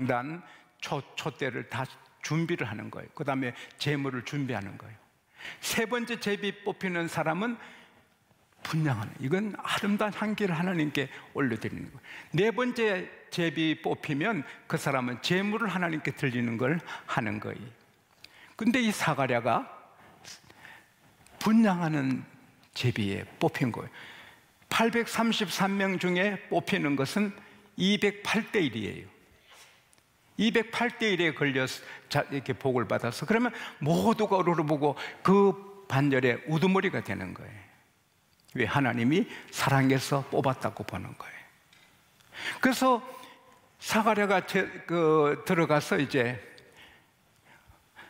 단 촛대를 다 준비를 하는 거예요. 그 다음에 제물을 준비하는 거예요. 세 번째 제비 뽑히는 사람은 분향하는, 이건 아름다운 향기를 하나님께 올려드리는 거예요. 네 번째 제비 뽑히면 그 사람은 제물을 하나님께 드리는 걸 하는 거예요. 근데 이 사가랴가 분향하는 제비에 뽑힌 거예요. 833명 중에 뽑히는 것은 208대 1이에요. 208대 1에 걸려서 이렇게 복을 받아서, 그러면 모두가 우러러보고 그 반열에 우두머리가 되는 거예요. 왜? 하나님이 사랑해서 뽑았다고 보는 거예요. 그래서 사가랴가 들어가서 이제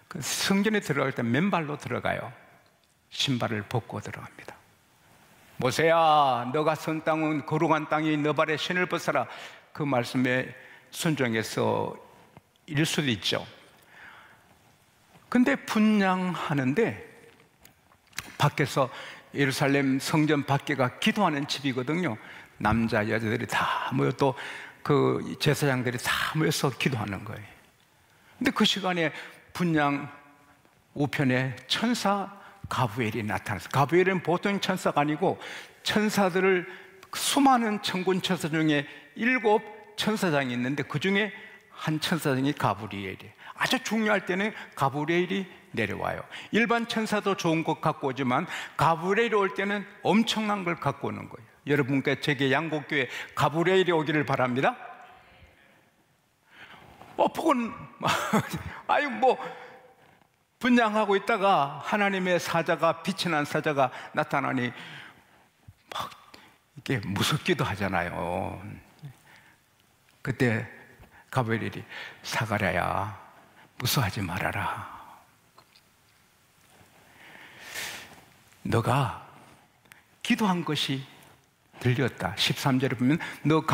그 성전에 들어갈 때 맨발로 들어가요. 신발을 벗고 들어갑니다. 모세야, 너가 선 땅은 거룩한 땅이 너 발에 신을 벗어라. 그 말씀에 순종해서 이럴 수도 있죠. 근데 분향하는데 밖에서 예루살렘 성전 밖에가 기도하는 집이거든요. 남자 여자들이 다 모여, 또 그 제사장들이 다 모여서 기도하는 거예요. 근데 그 시간에 분향 우편에 천사 가브리엘이 나타났어요. 가브리엘은 보통 천사가 아니고 천사들을, 수많은 천군 천사 중에 7 천사장이 있는데 그 중에 한 천사장이 가브리엘이에요. 아주 중요할 때는 가브리엘이 내려와요. 일반 천사도 좋은 것 갖고 오지만 가브리엘이 올 때는 엄청난 걸 갖고 오는 거예요. 여러분께 제게 양곡교회 가브리엘이 오기를 바랍니다. 복은 아유 뭐 분향하고 있다가 하나님의 사자가, 빛이 난 사자가 나타나니 막 이렇게 무섭기도 하잖아요. 그때 가브리엘이 사가랴야 무서워하지 말아라. 너가 기도한 것이 들렸다. 13절에 보면 너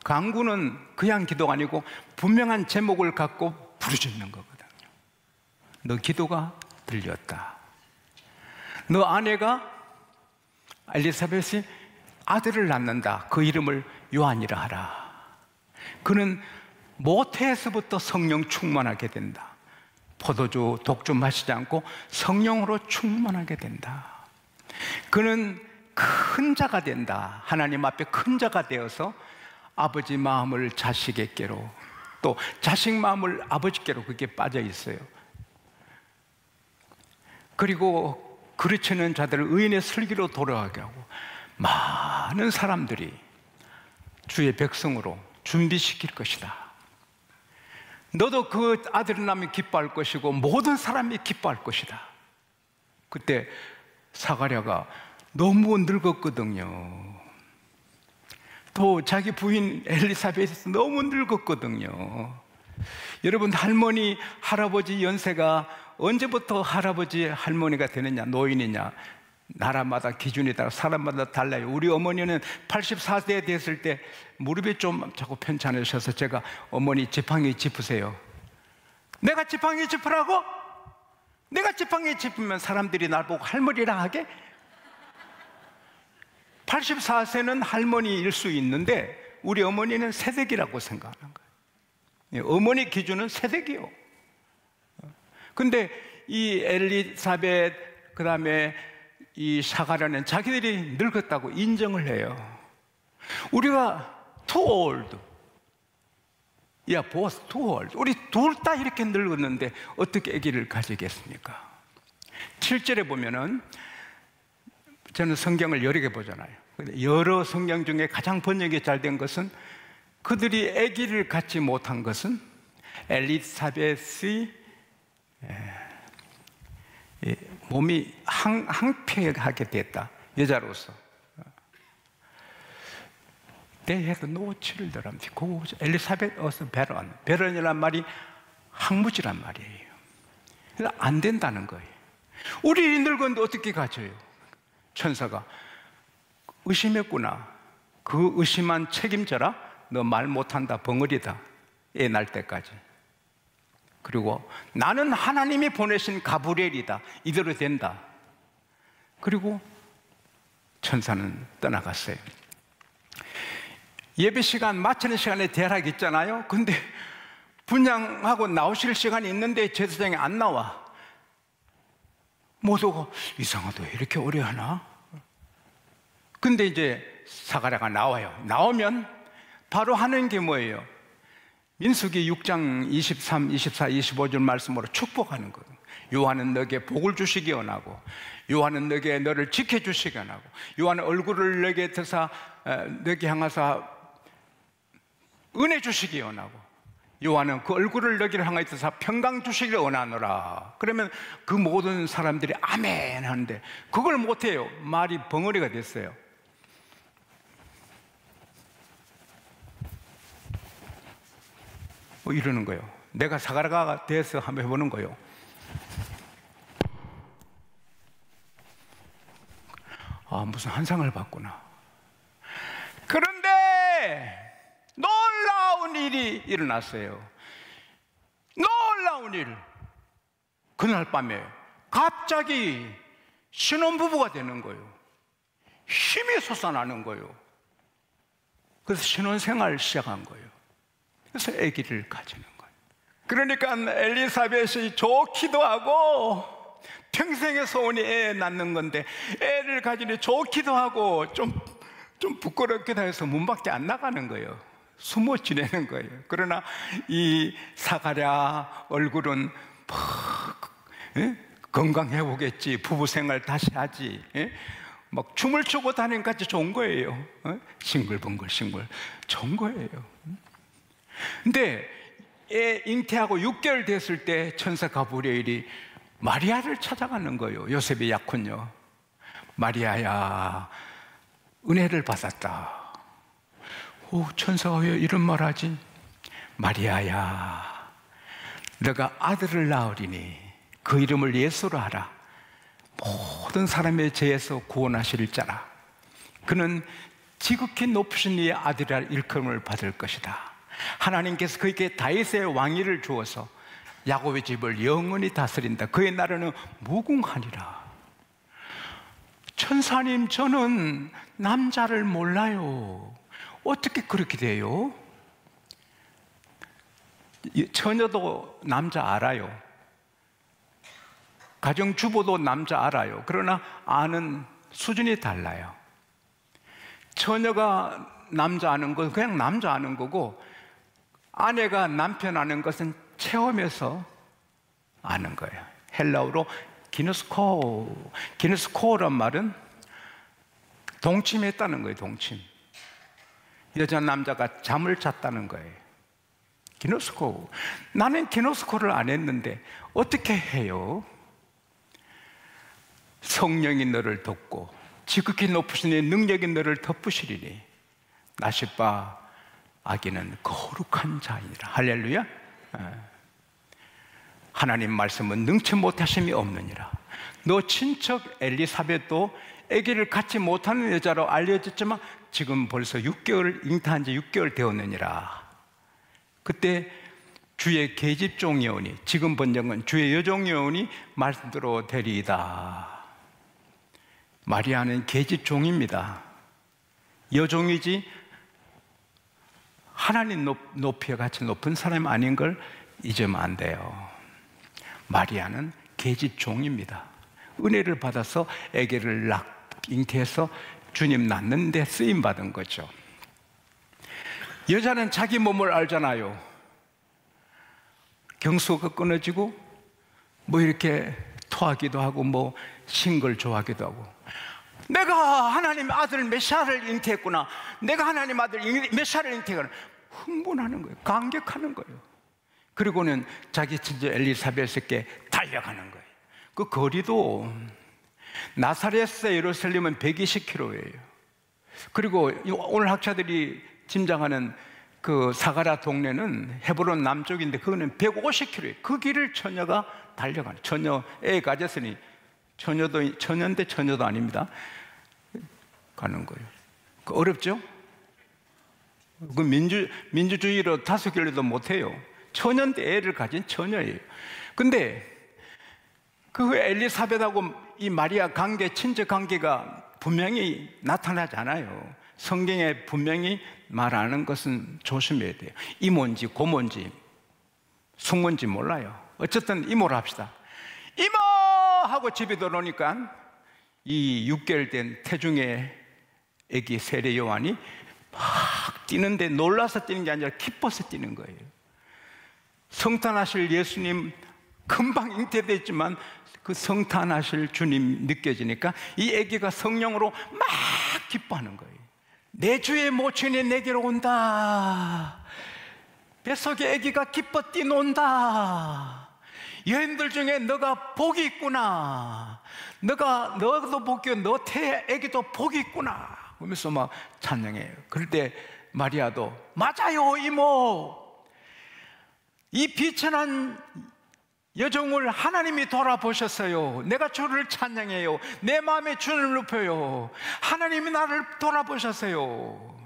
강구는 그냥 기도가 아니고 분명한 제목을 갖고 부르짖는 거거든요. 너 기도가 들렸다. 너 아내가 엘리사벳이 아들을 낳는다. 그 이름을 요한이라 하라. 그는 모태에서부터 성령 충만하게 된다. 포도주, 독주 마시지 않고 성령으로 충만하게 된다. 그는 큰 자가 된다. 하나님 앞에 큰 자가 되어서 아버지 마음을 자식에게로, 또 자식 마음을 아버지께로 그게 빠져 있어요. 그리고 그르치는 자들을 의인의 슬기로 돌아가게 하고 많은 사람들이 주의 백성으로 준비시킬 것이다. 너도 그 아들을 낳으면 기뻐할 것이고 모든 사람이 기뻐할 것이다. 그때 사가랴가 너무 늙었거든요. 또 자기 부인 엘리사벳이 너무 늙었거든요. 여러분, 할머니, 할아버지 연세가 언제부터 할아버지, 할머니가 되느냐, 노인이냐, 나라마다 기준이 따라 사람마다 달라요. 우리 어머니는 84세 됐을 때 무릎이 좀 자꾸 편찮으셔서 제가 어머니 지팡이 짚으세요. 내가 지팡이 짚으라고? 내가 지팡이 짚으면 사람들이 날 보고 할머니라 하게? 84세는 할머니일 수 있는데 우리 어머니는 새댁이라고 생각하는 거예요. 어머니 기준은 새댁이요. 근데 이 엘리사벳, 그 다음에 이 사가랴는 자기들이 늙었다고 인정을 해요. 우리가 too old, yeah, both too old. 우리 둘 다 이렇게 늙었는데 어떻게 아기를 가지겠습니까? 7절에 보면은, 저는 성경을 여러 개 보잖아요. 여러 성경 중에 가장 번역이 잘 된 것은, 그들이 아기를 갖지 못한 것은 엘리사벳이 몸이 항폐하게 됐다. 여자로서. They had no children. 엘리사벳 was barren. barren이란 말이 항무지란 말이에요. 그래서 안 된다는 거예요. 우리 늙었는데 어떻게 가져요? 천사가 의심했구나. 그 의심한 책임져라. 너 말 못한다. 벙어리다. 애 날 때까지. 그리고 나는 하나님이 보내신 가브리엘이다. 이대로 된다. 그리고 천사는 떠나갔어요. 예배 시간 마치는 시간에 대략 있잖아요. 근데 분향하고 나오실 시간이 있는데 제사장이 안 나와. 모두가 이상하다, 왜 이렇게 오래 하나? 근데 이제 사가랴가 나와요. 나오면 바로 하는 게 뭐예요? 민수기 6장 23, 24, 25절 말씀으로 축복하는 거예요. 여호와는 너에게 복을 주시기 원하고, 여호와는 너에게 너를 지켜주시기 원하고, 여호와는 얼굴을 너에게 드사 너에게 향하사 은혜 주시기 원하고, 여호와는 그 얼굴을 너에게 향하여 드사 평강 주시기를 원하노라. 그러면 그 모든 사람들이 아멘 하는데 그걸 못해요. 말이 벙어리가 됐어요. 뭐 이러는 거예요. 내가 사가랴가 돼서 한번 해보는 거예요. 아, 무슨 한상을 봤구나. 그런데 놀라운 일이 일어났어요. 놀라운 일. 그날 밤에 갑자기 신혼부부가 되는 거예요. 힘이 솟아나는 거예요. 그래서 신혼생활을 시작한 거예요. 그래서 아기를 가지는 거예요. 그러니까 엘리사벳이 좋기도 하고, 평생의 소원이 애 낳는 건데 애를 가지니 좋기도 하고 좀 부끄럽기도 해서 문 밖에 안 나가는 거예요. 숨어 지내는 거예요. 그러나 이 사가랴 얼굴은 건강해 보겠지, 부부 생활 다시 하지, 막 춤을 추고 다니는 것 같이 좋은 거예요. 싱글벙글 좋은 거예요. 근데 애 잉태하고 6개월 됐을 때 천사 가브리엘이 마리아를 찾아가는 거예요. 요셉의 약혼녀. 마리아야, 은혜를 받았다. 오, 천사가 왜 이런 말 하지? 마리아야, 너가 아들을 낳으리니 그 이름을 예수로 하라. 모든 사람의 죄에서 구원하실 자라. 그는 지극히 높으신 이의 아들이라 일컬음을 받을 것이다. 하나님께서 그에게 다윗의 왕위를 주어서 야곱의 집을 영원히 다스린다. 그의 나라는 무궁하니라. 천사님, 저는 남자를 몰라요. 어떻게 그렇게 돼요? 처녀도 남자 알아요. 가정주부도 남자 알아요. 그러나 아는 수준이 달라요. 처녀가 남자 아는 건 그냥 남자 아는 거고, 아내가 남편 아는 것은 체험해서 아는 거예요. 헬라어로 기노스코란 말은 동침했다는 거예요. 동침. 여자 남자가 잠을 잤다는 거예요. 기노스코. 나는 기노스코를 안 했는데 어떻게 해요? 성령이 너를 돕고 지극히 높으신 이 능력이 너를 덮으시리니 나시바 아기는 거룩한 자이니라. 할렐루야. 하나님 말씀은 능치 못하심이 없느니라. 너 친척 엘리사벳도 아기를 갖지 못하는 여자로 알려졌지만 지금 벌써 6개월, 잉태한 지 6개월 되었느니라. 그때 주의 계집종이 오니, 지금 번역은 주의 여종이 오니 말씀대로 되리이다. 마리아는 계집종입니다. 여종이지 하나님 높이와 같이 높은 사람이 아닌 걸 잊으면 안 돼요. 마리아는 계집종입니다. 은혜를 받아서 아기를 잉태해서 주님 낳는 데 쓰임받은 거죠. 여자는 자기 몸을 알잖아요. 경수가 끊어지고 뭐 이렇게 토하기도 하고 뭐 싱글 좋아하기도 하고, 내가 하나님 아들 메시아를 잉태했구나, 내가 하나님 아들 메시아를 잉태했구나, 흥분하는 거예요. 감격하는 거예요. 그리고는 자기 친정 엘리사벳에게 달려가는 거예요. 그 거리도 나사렛에서 예루살렘은 120km예요. 그리고 오늘 학자들이 짐작하는 그 사가랴 동네는 헤브론 남쪽인데 그거는 150km예요. 그 길을 처녀가 달려가는, 처녀 애 가졌으니 처녀인데 처녀도 아닙니다. 가는 거예요. 그 어렵죠? 그 민주주의로 다스리려도 못해요. 처녀인데 애를 가진 처녀예요. 근데 그 엘리사벳하고 이 마리아 관계, 친척 관계가 분명히 나타나잖아요. 성경에 분명히 말하는 것은 조심해야 돼요. 이모인지 고모인지 숙모인지 몰라요. 어쨌든 이모로 합시다. 이모! 하고 집에 들어오니까 이 6개월 된 태중의 애기 세례 요한이 막 뛰는데 놀라서 뛰는 게 아니라 기뻐서 뛰는 거예요. 성탄하실 예수님 금방 잉태됐지만 그 성탄하실 주님 느껴지니까 이 애기가 성령으로 막 기뻐하는 거예요. 내 주의 모친이 내게로 온다. 뱃속에 애기가 기뻐 뛰논다. 여인들 중에 너가 복이 있구나. 너도 복이 있고 너 애기도 복이 있구나. 그러면서 막 찬양해요. 그럴 때 마리아도 맞아요 이모. 이 비천한 여종을 하나님이 돌아보셨어요. 내가 주를 찬양해요. 내 마음에 주를 높여요. 하나님이 나를 돌아보셨어요.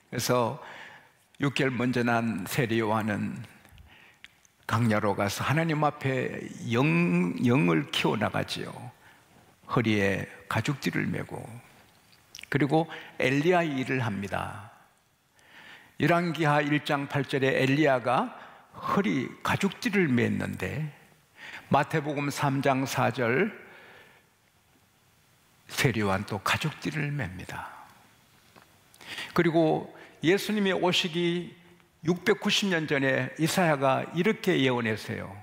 그래서 6개월 먼저 난 세례 요한은 강야로 가서 하나님 앞에 영을 키워나가지요. 허리에 가죽띠를 메고, 그리고 엘리야의 일을 합니다. 열왕기하 1장 8절에 엘리야가 허리 가죽띠를 맸는데, 마태복음 3장 4절 세례 요한 또 가죽띠를 맵니다. 그리고 예수님이 오시기 690년 전에 이사야가 이렇게 예언했어요.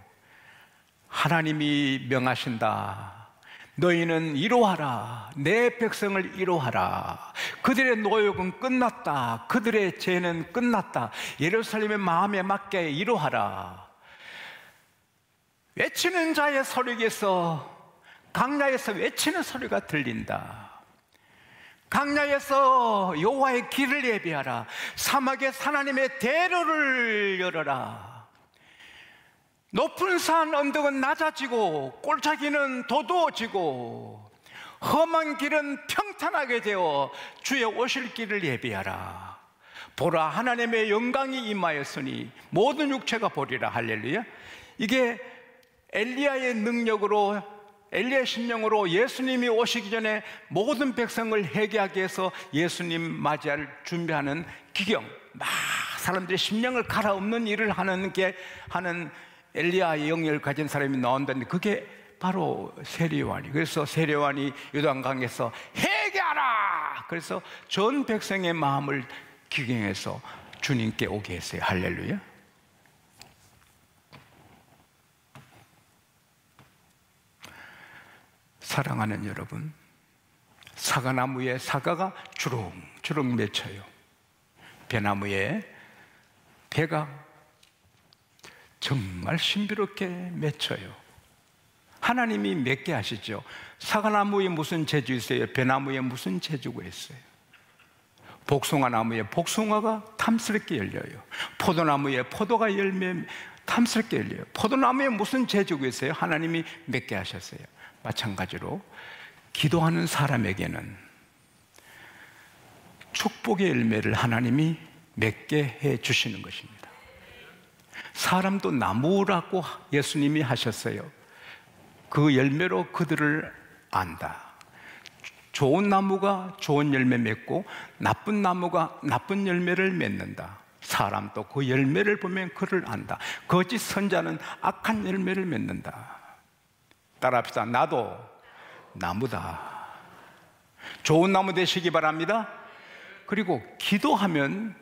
하나님이 명하신다. 너희는 이루하라. 내 백성을 이루하라. 그들의 노역은 끝났다. 그들의 죄는 끝났다. 예루살렘의 마음에 맞게 이루하라. 외치는 자의 소리에서, 강야에서 외치는 소리가 들린다. 강야에서 여호와의 길을 예비하라. 사막에서 하나님의 대로를 열어라. 높은 산 언덕은 낮아지고 골짜기는 도두어지고 험한 길은 평탄하게 되어 주의 오실 길을 예비하라. 보라, 하나님의 영광이 임하였으니 모든 육체가 보리라. 할렐루야. 이게 엘리야의 능력으로, 엘리야의 심령으로 예수님이 오시기 전에 모든 백성을 회개하게 해서 예수님 맞이할 준비하는 기경, 막 사람들의 심령을 갈아엎는 일을 하는 엘리야의 영역을 가진 사람이 나온다는데, 그게 바로 세례 요한이. 그래서 세례 요한이 요단강에서 회개하라. 그래서 전 백성의 마음을 기경해서 주님께 오게 했어요. 할렐루야. 사랑하는 여러분, 사과나무에 사과가 주렁주렁 맺혀요. 배나무에 배가 정말 신비롭게 맺혀요. 하나님이 맺게 하시죠. 사과나무에 무슨 재주 있어요? 배나무에 무슨 재주가 있어요? 복숭아나무에 복숭아가 탐스럽게 열려요. 포도나무에 포도가 열매 탐스럽게 열려요. 포도나무에 무슨 재주가 있어요? 하나님이 맺게 하셨어요. 마찬가지로 기도하는 사람에게는 축복의 열매를 하나님이 맺게 해 주시는 것입니다. 사람도 나무라고 예수님이 하셨어요. 그 열매로 그들을 안다. 좋은 나무가 좋은 열매 맺고 나쁜 나무가 나쁜 열매를 맺는다. 사람도 그 열매를 보면 그를 안다. 거짓 선자는 악한 열매를 맺는다. 따라합시다. 나도 나무다. 좋은 나무 되시기 바랍니다. 그리고 기도하면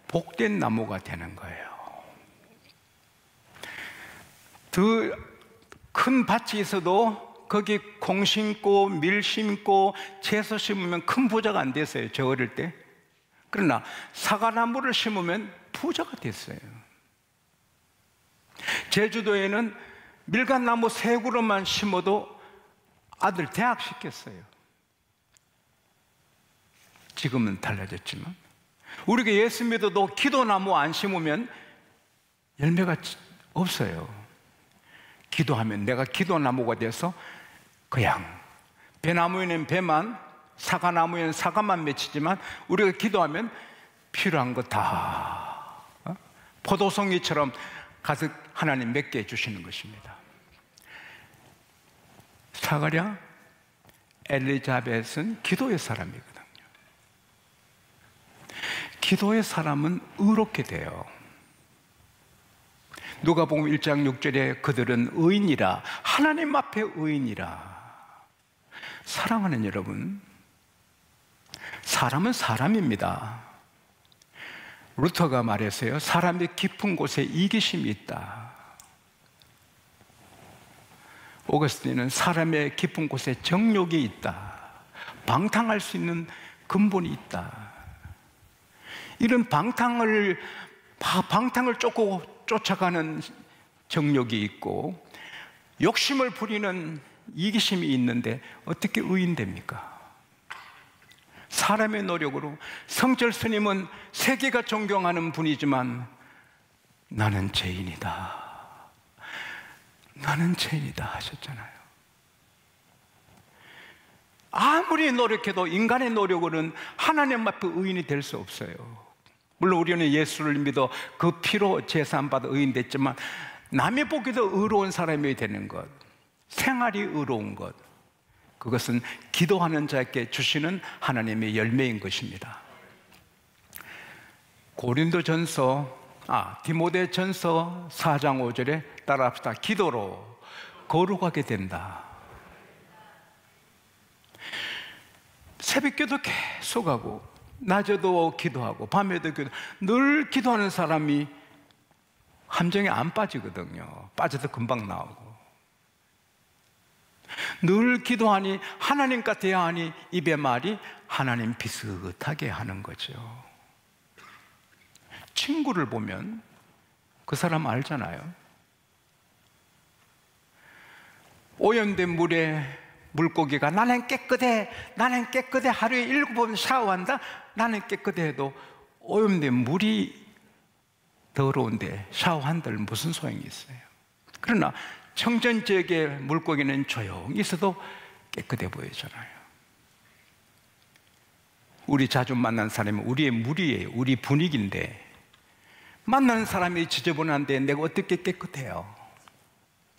복된 나무가 되는 거예요. 더 큰 밭이 있어도 거기 콩 심고 밀 심고 채소 심으면 큰 부자가 안 됐어요. 저 어릴 때. 그러나 사과나무를 심으면 부자가 됐어요. 제주도에는 밀감나무 3그루만 심어도 아들 대학 시켰어요. 지금은 달라졌지만, 우리가 예수 믿어도 기도나무 안 심으면 열매가 없어요. 기도하면 내가 기도나무가 돼서 그냥 배나무에는 배만, 사과나무에는 사과만 맺히지만 우리가 기도하면 필요한 거 다 포도송이처럼 가득 하나님 맺게 해주시는 것입니다. 사가랴, 엘리자벳은 기도의 사람이거든요. 기도의 사람은 의롭게 돼요. 누가복음 1장 6절에 그들은 의인이라, 하나님 앞에 의인이라. 사랑하는 여러분, 사람은 사람입니다. 루터가 말했어요. 사람의 깊은 곳에 이기심이 있다. 오거스틴은 사람의 깊은 곳에 정욕이 있다. 방탕할 수 있는 근본이 있다. 이런 방탕을 쫓아가는 정욕이 있고 욕심을 부리는 이기심이 있는데 어떻게 의인됩니까? 사람의 노력으로. 성철 스님은 세계가 존경하는 분이지만 나는 죄인이다, 나는 죄인이다 하셨잖아요. 아무리 노력해도 인간의 노력으로는 하나님 앞에 의인이 될 수 없어요. 물론 우리는 예수를 믿어 그 피로 제사함받아 의인 됐지만 남이 보기도 의로운 사람이 되는 것, 생활이 의로운 것, 그것은 기도하는 자에게 주시는 하나님의 열매인 것입니다. 디모데전서 4장 5절에 따라합시다. 기도로 거룩하게 된다. 새벽기도 계속하고 낮에도 기도하고 밤에도 기도하고 늘 기도하는 사람이 함정에 안 빠지거든요. 빠져도 금방 나오고. 늘 기도하니 하나님과 대화하니 입의 말이 하나님 비슷하게 하는 거죠. 친구를 보면 그 사람 알잖아요. 오염된 물에 물고기가 나는 깨끗해, 나는 깨끗해, 하루에 7번 샤워한다, 나는 깨끗해 해도 오염된 물이 더러운데 샤워한들 무슨 소용이 있어요? 그러나 청정지역의 물고기는 조용히 있어도 깨끗해 보이잖아요. 우리 자주 만난 사람이 우리의 물이에요. 우리 분위기인데 만나는 사람이 지저분한데 내가 어떻게 깨끗해요?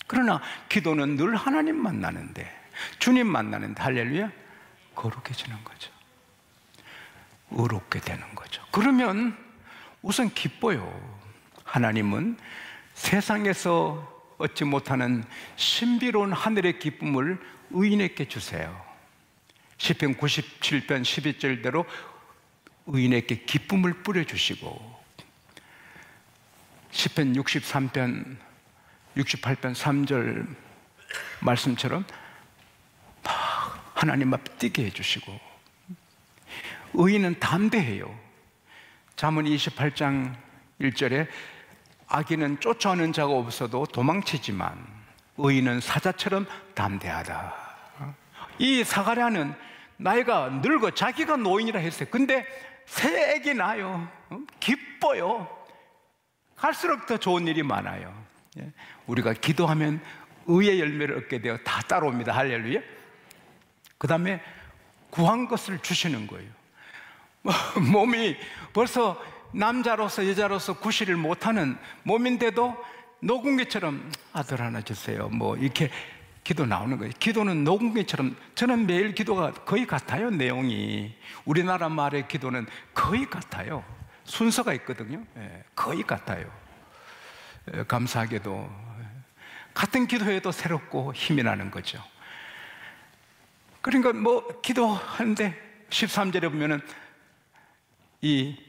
그러나 기도는 늘 하나님 만나는데, 주님 만나는데 할렐루야, 거룩해지는 거죠. 의롭게 되는 거죠. 그러면 우선 기뻐요. 하나님은 세상에서 얻지 못하는 신비로운 하늘의 기쁨을 의인에게 주세요. 시편 97편 12절대로 의인에게 기쁨을 뿌려주시고, 시편 68편 3절 말씀처럼 하나님 앞에 뛰게 해주시고, 의인은 담대해요. 잠언 28장 1절에 악인은 쫓아오는 자가 없어도 도망치지만 의인은 사자처럼 담대하다. 이 사가랴는 나이가 늙어 자기가 노인이라 했어요. 근데 새 애기 나요. 기뻐요. 갈수록 더 좋은 일이 많아요. 우리가 기도하면 의의 열매를 얻게 되어 다 따라옵니다. 할렐루야. 그 다음에 구한 것을 주시는 거예요. 몸이 벌써 남자로서 여자로서 구실을 못하는 몸인데도 녹음기처럼 아들 하나 주세요, 뭐 이렇게 기도 나오는 거예요. 기도는 녹음기처럼, 저는 매일 기도가 거의 같아요. 내용이 우리나라 말의 기도는 거의 같아요. 순서가 있거든요. 거의 같아요. 감사하게도 같은 기도해도 새롭고 힘이 나는 거죠. 그러니까 뭐 기도하는데 13절에 보면은 이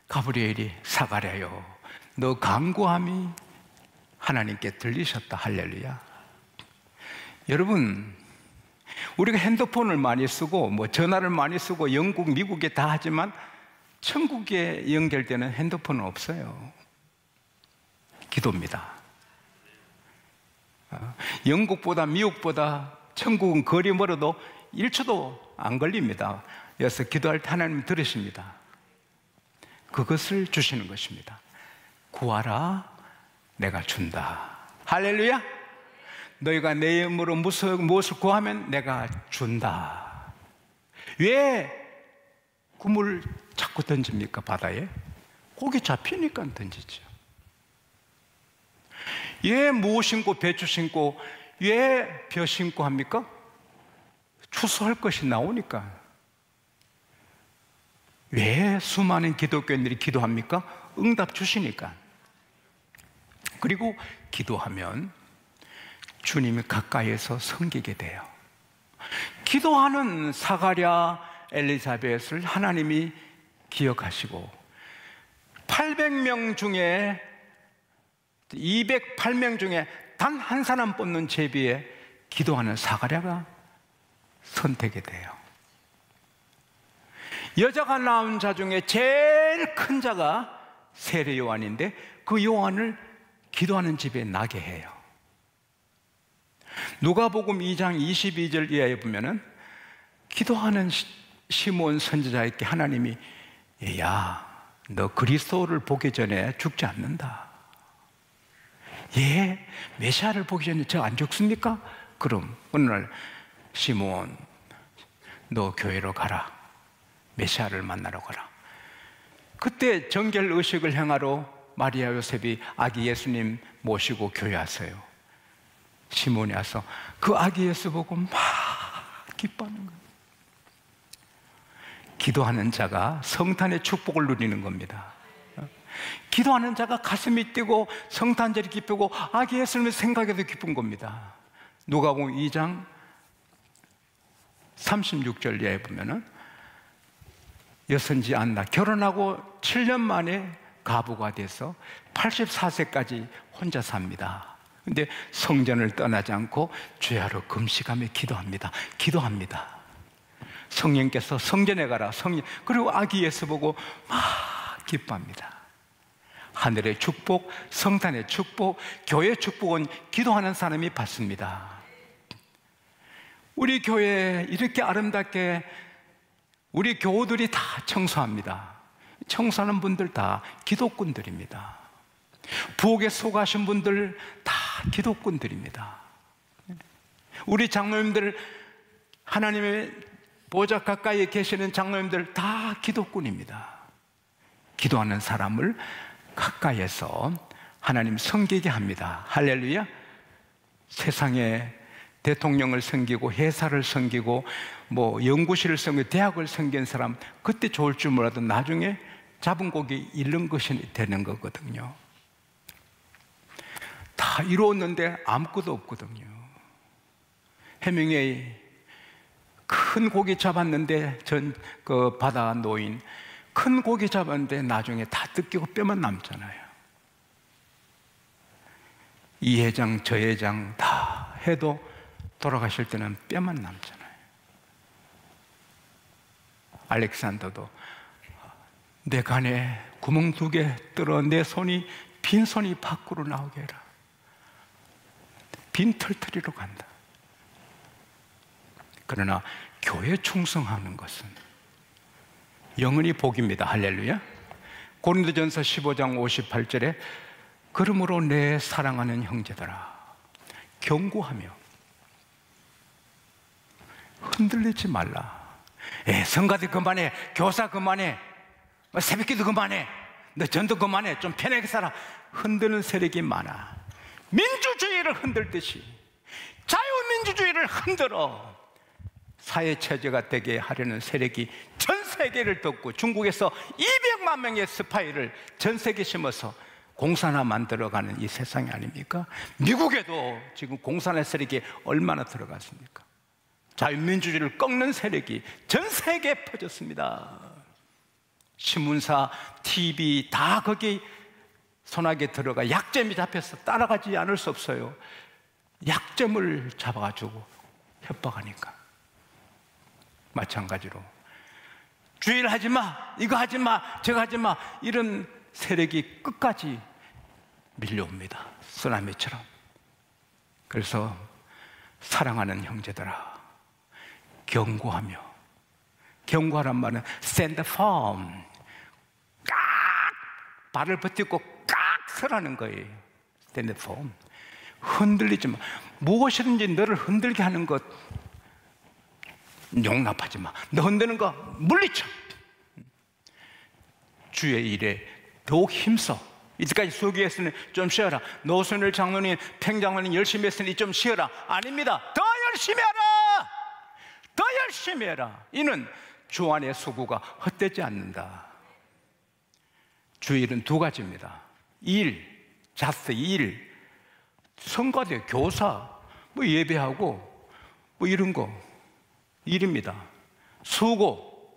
가브리엘이 사가랴요, 너 간구함이 하나님께 들리셨다. 할렐루야. 여러분, 우리가 핸드폰을 많이 쓰고 뭐 전화를 많이 쓰고 영국, 미국에 다 하지만 천국에 연결되는 핸드폰은 없어요. 기도입니다. 영국보다 미국보다 천국은 거리 멀어도 1초도 안 걸립니다. 그래서 기도할 때 하나님 들으십니다. 그것을 주시는 것입니다. 구하라, 내가 준다. 할렐루야. 너희가 내 이름으로 무엇을 구하면 내가 준다. 왜 그물 자꾸 던집니까? 바다에 고기 잡히니까 던지죠. 왜 무 심고 배추 심고 왜 벼 심고 합니까? 추수할 것이 나오니까. 왜 수많은 기독교인들이 기도합니까? 응답 주시니까. 그리고 기도하면 주님이 가까이에서 섬기게 돼요. 기도하는 사가랴, 엘리사벳을 하나님이 기억하시고 800명 중에 208명 중에 단 한 사람 뽑는 제비에 기도하는 사가랴가 선택이 돼요. 여자가 낳은 자 중에 제일 큰 자가 세례 요한인데 그 요한을 기도하는 집에 나게 해요. 누가복음 2장 22절 이하에 보면은 기도하는 시몬 선지자에게 하나님이 얘야, 너 그리스도를 보기 전에 죽지 않는다. 예, 메시아를 보기 전에 저 안 죽습니까? 그럼 어느 날 시몬, 너 교회로 가라. 메시아를 만나러 가라. 그때 정결 의식을 행하러 마리아 요셉이 아기 예수님 모시고 교회 왔어요. 시몬이 와서 그 아기 예수 보고 막 기뻐하는 거예요. 기도하는 자가 성탄의 축복을 누리는 겁니다. 기도하는 자가 가슴이 뛰고 성탄절이 기쁘고 아기 예수님을 생각해도 기쁜 겁니다. 누가복음 2장 36절 이하에 보면은 여선지 안나 결혼하고 7년 만에 가부가 돼서 84세까지 혼자 삽니다. 근데 성전을 떠나지 않고 죄하러 금식하며 기도합니다. 성령께서 성전에 가라. 그리고 아기 예수 보고 막 기뻐합니다. 하늘의 축복, 성탄의 축복, 교회의 축복은 기도하는 사람이 받습니다. 우리 교회에 이렇게 아름답게 우리 교우들이 다 청소합니다. 청소하는 분들 다 기독군들입니다. 부엌에 속하신 분들 다 기독군들입니다. 우리 장로님들, 하나님의 보좌 가까이에 계시는 장로님들 다 기독군입니다. 기도하는 사람을 가까이에서 하나님 섬기게 합니다. 할렐루야. 세상에 대통령을 섬기고 회사를 섬기고 뭐 연구실을 섬기고 대학을 섬긴 사람 그때 좋을 줄 몰라도 나중에 잡은 고기 잃는 것이 되는 거거든요. 다 이루었는데 아무것도 없거든요. 해밍웨이 큰 고기 잡았는데 그 바다 노인 큰 고기 잡았는데 나중에 다 뜯기고 뼈만 남잖아요. 이 회장 저 회장 다 해도 돌아가실 때는 뼈만 남잖아요. 알렉산더도 내 간에 구멍 2개 뚫어 내 손이 빈손이 밖으로 나오게 해라. 빈털터리로 간다. 그러나 교회 충성하는 것은 영원히 복입니다. 할렐루야. 고린도전서 15장 58절에 그러므로 내 사랑하는 형제들아 경고하며 흔들리지 말라. 성가대 그만해, 교사 그만해, 새벽기도 그만해, 너 전도 그만해, 좀 편하게 살아. 흔드는 세력이 많아. 민주주의를 흔들듯이 자유민주주의를 흔들어 사회체제가 되게 하려는 세력이 전 세계를 덮고 중국에서 200만 명의 스파이를 전 세계에 심어서 공산화 만들어가는 이 세상이 아닙니까? 미국에도 지금 공산화 세력이 얼마나 들어갔습니까? 자유민주주의를 꺾는 세력이 전 세계에 퍼졌습니다. 신문사, TV 다 거기 손아귀에 들어가 약점이 잡혀서 따라가지 않을 수 없어요. 약점을 잡아가지고 협박하니까. 마찬가지로 주일 하지 마, 이거 하지 마, 저거 하지 마, 이런 세력이 끝까지 밀려옵니다. 쓰나미처럼. 그래서 사랑하는 형제들아 경고하며, 경고하란 말은 stand firm, 깍 발을 버티고 깍 서라는 거예요. stand firm. 흔들리지 마. 무엇이든지 너를 흔들게 하는 것 용납하지 마. 너 흔드는 거 물리쳐. 주의 일에 더욱 힘써. 이제까지 수고했으니 좀 쉬어라. 노선일 장로님, 팽 장로님 열심히 했으니 좀 쉬어라. 아닙니다. 더 열심히 하라. 더 열심히 해라. 이는 주 안의 수고가 헛되지 않는다. 주일은 두 가지입니다. 일, 자스 일, 성가대, 교사, 뭐 예배하고 뭐 이런 거 일입니다. 수고,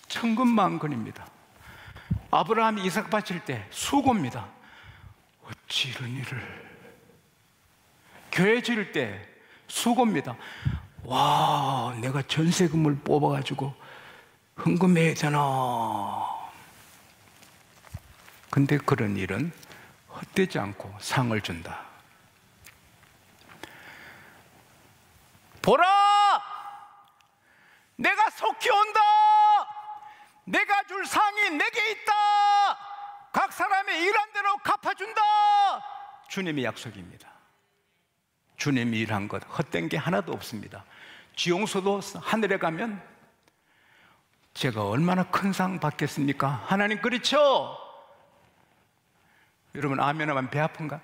천근만근입니다. 아브라함이 이삭 바칠 때 수고입니다. 어찌 이런 일을. 교회 지을 때 수고입니다. 와, 내가 전세금을 뽑아가지고 헌금해야 되나. 근데 그런 일은 헛되지 않고 상을 준다. 보라! 내가 속히 온다! 내가 줄 상이 내게 있다! 각 사람의 일한 대로 갚아준다! 주님의 약속입니다. 주님이 일한 것 헛된 게 하나도 없습니다. 지용소도 하늘에 가면 제가 얼마나 큰 상 받겠습니까? 하나님 그렇죠? 여러분 아멘 하면 배 아픈가?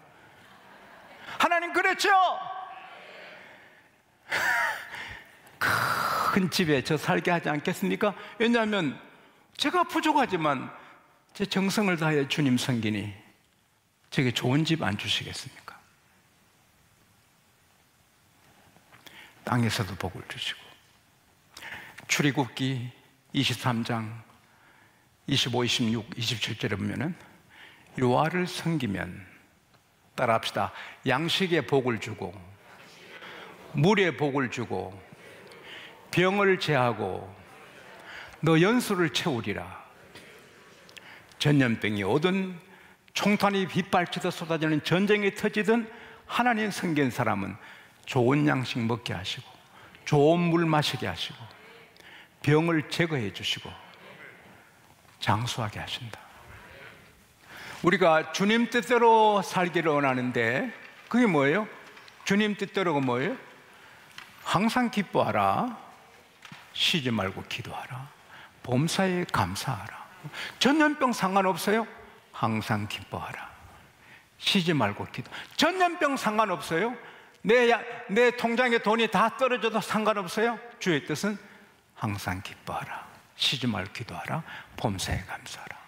하나님 그렇죠? 큰 집에 저 살게 하지 않겠습니까? 왜냐하면 제가 부족하지만 제 정성을 다해 주님 섬기니 제게 좋은 집 안 주시겠습니까? 땅에서도 복을 주시고. 출애굽기 23장 25, 26, 27절에 보면은 여호와를 섬기면, 따라합시다, 양식의 복을 주고 물의 복을 주고 병을 제하고 너 연수를 채우리라. 전염병이 오든 총탄이 빗발치듯 쏟아지는 전쟁이 터지든 하나님 섬긴 사람은 좋은 양식 먹게 하시고 좋은 물 마시게 하시고 병을 제거해 주시고 장수하게 하신다. 우리가 주님 뜻대로 살기를 원하는데 그게 뭐예요? 주님 뜻대로가 뭐예요? 항상 기뻐하라, 쉬지 말고 기도하라, 범사에 감사하라. 전염병 상관없어요? 항상 기뻐하라, 쉬지 말고 기도. 전염병 상관없어요? 내 통장에 돈이 다 떨어져도 상관없어요? 주의 뜻은 항상 기뻐하라, 쉬지 말고 기도하라, 범사에 감사하라.